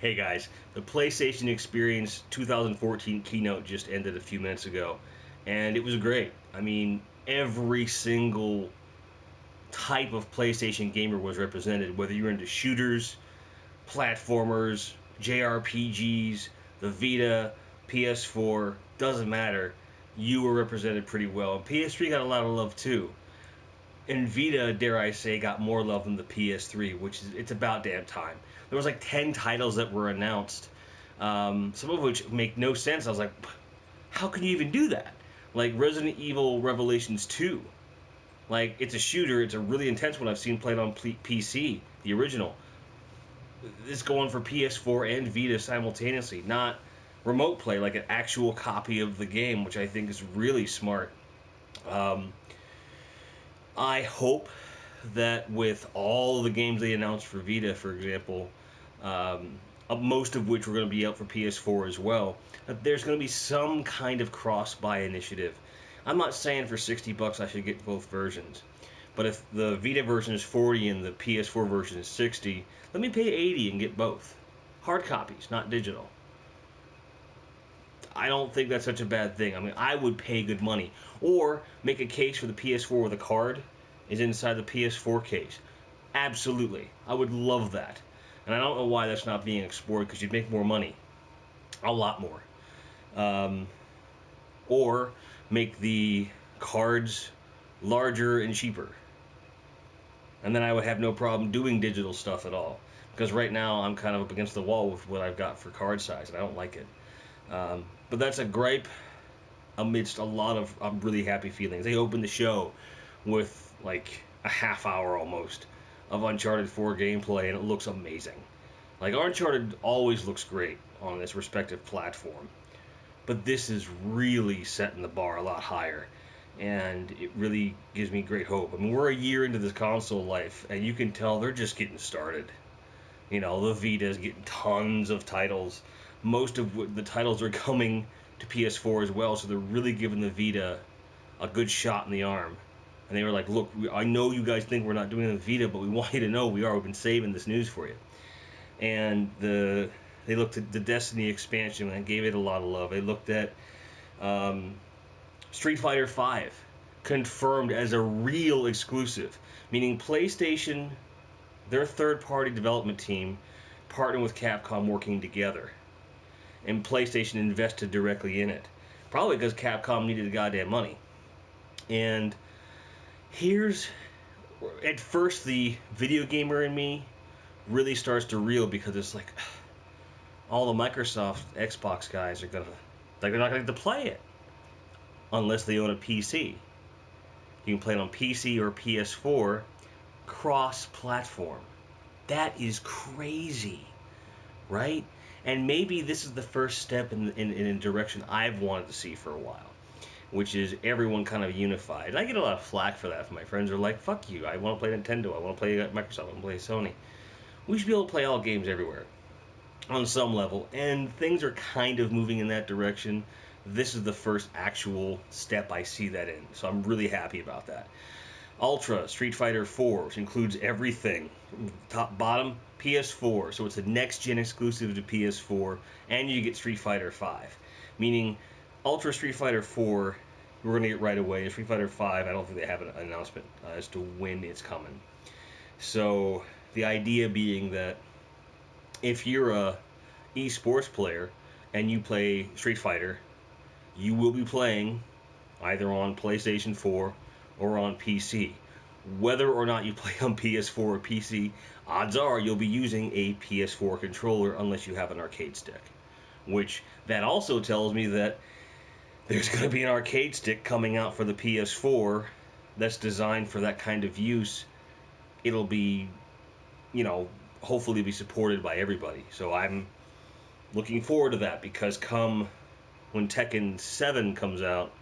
Hey guys, the PlayStation Experience 2014 keynote just ended a few minutes ago, and it was great. I mean, every single type of PlayStation gamer was represented, whether you're into shooters, platformers, JRPGs, the Vita, PS4, doesn't matter. You were represented pretty well. And PS3 got a lot of love too. And Vita, dare I say, got more love than the PS3, which is it's about damn time. There was like 10 titles that were announced, some of which make no sense. I was like, how can you even do that? Like Resident Evil Revelations 2. Like, it's a shooter. It's a really intense one. I've seen played on PC, the original. It's going for PS4 and Vita simultaneously, not remote play, like an actual copy of the game, which I think is really smart. Um, I hope that with all the games they announced for Vita, for example, most of which were going to be out for PS4 as well, that there's going to be some kind of cross-buy initiative. I'm not saying for $60 I should get both versions, but if the Vita version is 40 and the PS4 version is 60, let me pay 80 and get both. Hard copies, not digital. I don't think that's such a bad thing. I mean, I would pay good money. Or make a case for the PS4 where the card is inside the PS4 case. Absolutely. I would love that. And I don't know why that's not being explored, because you'd make more money. A lot more. Or make the cards larger and cheaper. And then I would have no problem doing digital stuff at all. Because right now I'm kind of up against the wall with what I've got for card size, and I don't like it. But that's a gripe amidst a lot of really happy feelings. They opened the show with like a half hour almost of Uncharted 4 gameplay, and it looks amazing. Like, Uncharted always looks great on its respective platform, but this is really setting the bar a lot higher, and it really gives me great hope. I mean, we're a year into this console life, and you can tell they're just getting started. You know, the Vita is getting tons of titles. Most of the titles are coming to PS4 as well, so they're really giving the Vita a good shot in the arm. And they were like, look, I know you guys think we're not doing the Vita, but we want you to know we are. We've been saving this news for you. And they looked at the Destiny expansion and gave it a lot of love. They looked at Street Fighter V, confirmed as a real exclusive, meaning PlayStation, their third-party development team, partnered with Capcom working together. And PlayStation invested directly in it. Probably because Capcom needed the goddamn money. And here's, at first, the video gamer in me really starts to reel, because it's like, all the Microsoft Xbox guys are they're not going to play it unless they own a PC. You can play it on PC or PS4, cross-platform. That is crazy, right? And maybe this is the first step in a direction I've wanted to see for a while, which is everyone kind of unified. And I get a lot of flack for that from my friends who are like, fuck you, I want to play Nintendo, I want to play Microsoft, I want to play Sony. We should be able to play all games everywhere on some level, and things are kind of moving in that direction. This is the first actual step I see that in, so I'm really happy about that. Ultra Street Fighter 4, which includes everything, top bottom, PS4, so it's a next-gen exclusive to PS4, and you get Street Fighter 5, meaning Ultra Street Fighter 4, we're going to get right away. Street Fighter 5, I don't think they have an announcement as to when it's coming. So the idea being that if you're a esports player and you play Street Fighter, you will be playing either on PlayStation 4 or on PC. Whether or not you play on PS4 or PC, odds are you'll be using a PS4 controller unless you have an arcade stick. Which, that also tells me that there's going to be an arcade stick coming out for the PS4 that's designed for that kind of use. It'll be, hopefully be supported by everybody. So I'm looking forward to that, because come when Tekken 7 comes out,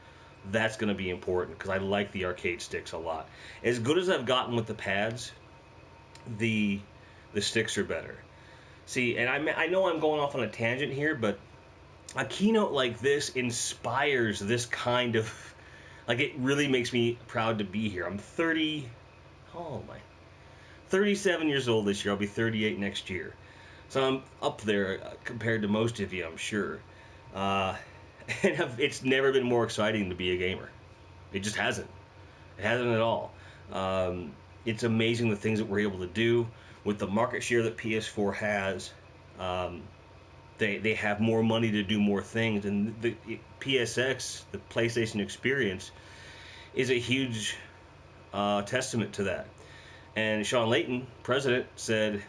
that's going to be important, because I like the arcade sticks a lot. As good as I've gotten with the pads, the sticks are better. See, and I know I'm going off on a tangent here, but a keynote like this inspires this kind of, like, it really makes me proud to be here. I'm 37 years old this year. I'll be 38 next year. So I'm up there compared to most of you, I'm sure. Uh, and it's never been more exciting to be a gamer. It just hasn't. It hasn't at all. Um, it's amazing the things that we're able to do with the market share that PS4 has. Um, they have more money to do more things, and the PSX, the PlayStation Experience, is a huge testament to that. And Sean Layton, president, said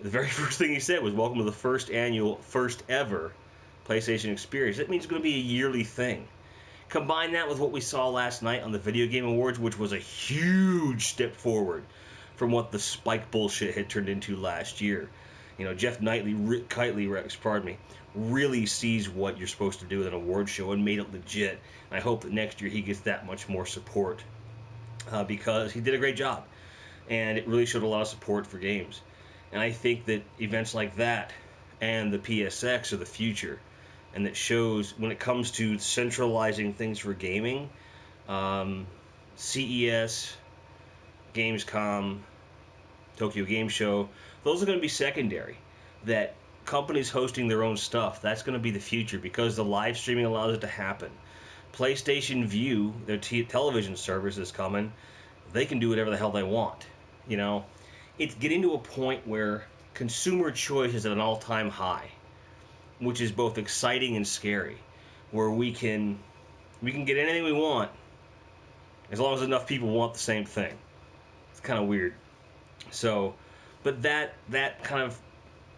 the very first thing he said was, "Welcome to the first ever PlayStation Experience." That means it's going to be a yearly thing. Combine that with what we saw last night on the Video Game Awards, which was a huge step forward from what the Spike bullshit had turned into last year. You know, Jeff Kiteley, really sees what you're supposed to do with an award show and made it legit. And I hope that next year he gets that much more support because he did a great job, and it really showed a lot of support for games. And I think that events like that and the PSX are the future, and that shows when it comes to centralizing things for gaming, CES, Gamescom, Tokyo Game Show, those are going to be secondary. That companies hosting their own stuff, that's going to be the future because the live streaming allows it to happen. PlayStation View, their television service is coming. They can do whatever the hell they want. You know, it's getting to a point where consumer choice is at an all-time high, which is both exciting and scary, where we can get anything we want as long as enough people want the same thing. It's kind of weird. So, but that kind of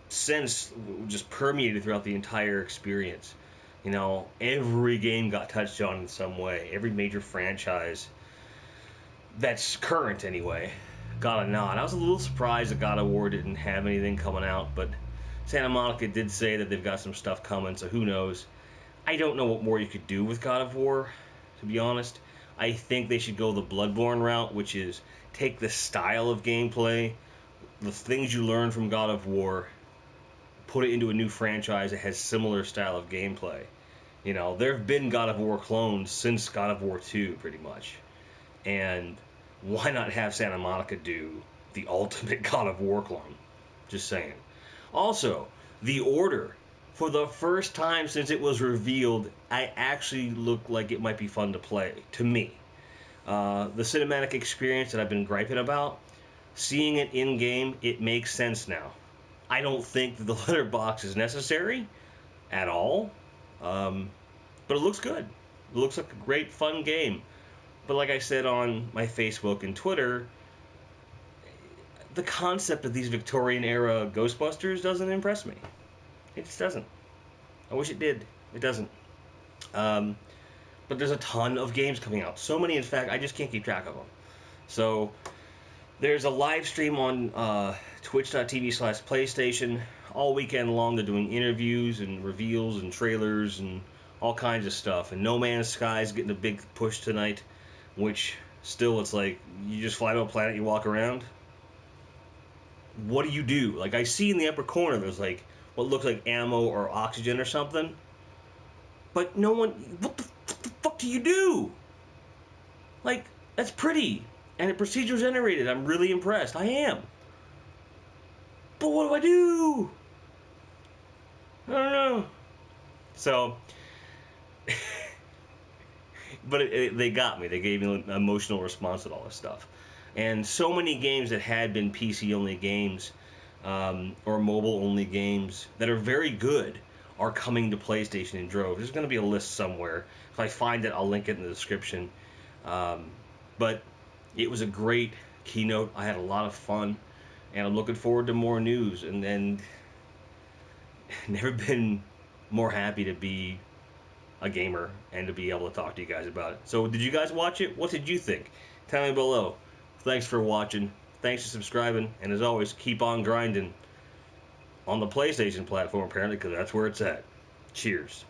sense just permeated throughout the entire experience. You know, every game got touched on in some way. Every major franchise that's current anyway got a nod. I was a little surprised that God of War didn't have anything coming out, but Santa Monica did say that they've got some stuff coming, so who knows. I don't know what more you could do with God of War, to be honest. I think they should go the Bloodborne route, which is take the style of gameplay, the things you learn from God of War, put it into a new franchise that has similar style of gameplay. You know, there have been God of War clones since God of War 2, pretty much. And why not have Santa Monica do the ultimate God of War clone? Just saying. Also, The Order. For the first time since it was revealed, I actually looked like it might be fun to play, to me. The cinematic experience that I've been griping about, seeing it in-game, it makes sense now. I don't think that the letter box is necessary at all, but it looks good. It looks like a great, fun game. But like I said on my Facebook and Twitter, the concept of these Victorian-era Ghostbusters doesn't impress me. It just doesn't. I wish it did. It doesn't. But there's a ton of games coming out. So many, in fact, I just can't keep track of them. So there's a live stream on twitch.tv/PlayStation all weekend long. They're doing interviews and reveals and trailers and all kinds of stuff. And No Man's Sky is getting a big push tonight, which still it's like you just fly to a planet, you walk around. What do you do? Like I see in the upper corner there's like what looks like ammo or oxygen or something. But no one, what the fuck do you do? Like, that's pretty. And it procedure generated. I'm really impressed. I am. But what do I do? I don't know. So, but they got me. They gave me an emotional response to all this stuff. And so many games that had been PC-only games or mobile-only games that are very good are coming to PlayStation in droves. There's going to be a list somewhere. If I find it, I'll link it in the description. But it was a great keynote. I had a lot of fun, and I'm looking forward to more news. And then, never been more happy to be a gamer and to be able to talk to you guys about it. So, did you guys watch it? What did you think? Tell me below. Thanks for watching. Thanks for subscribing. And as always, keep on grinding on the PlayStation platform, apparently, because that's where it's at. Cheers.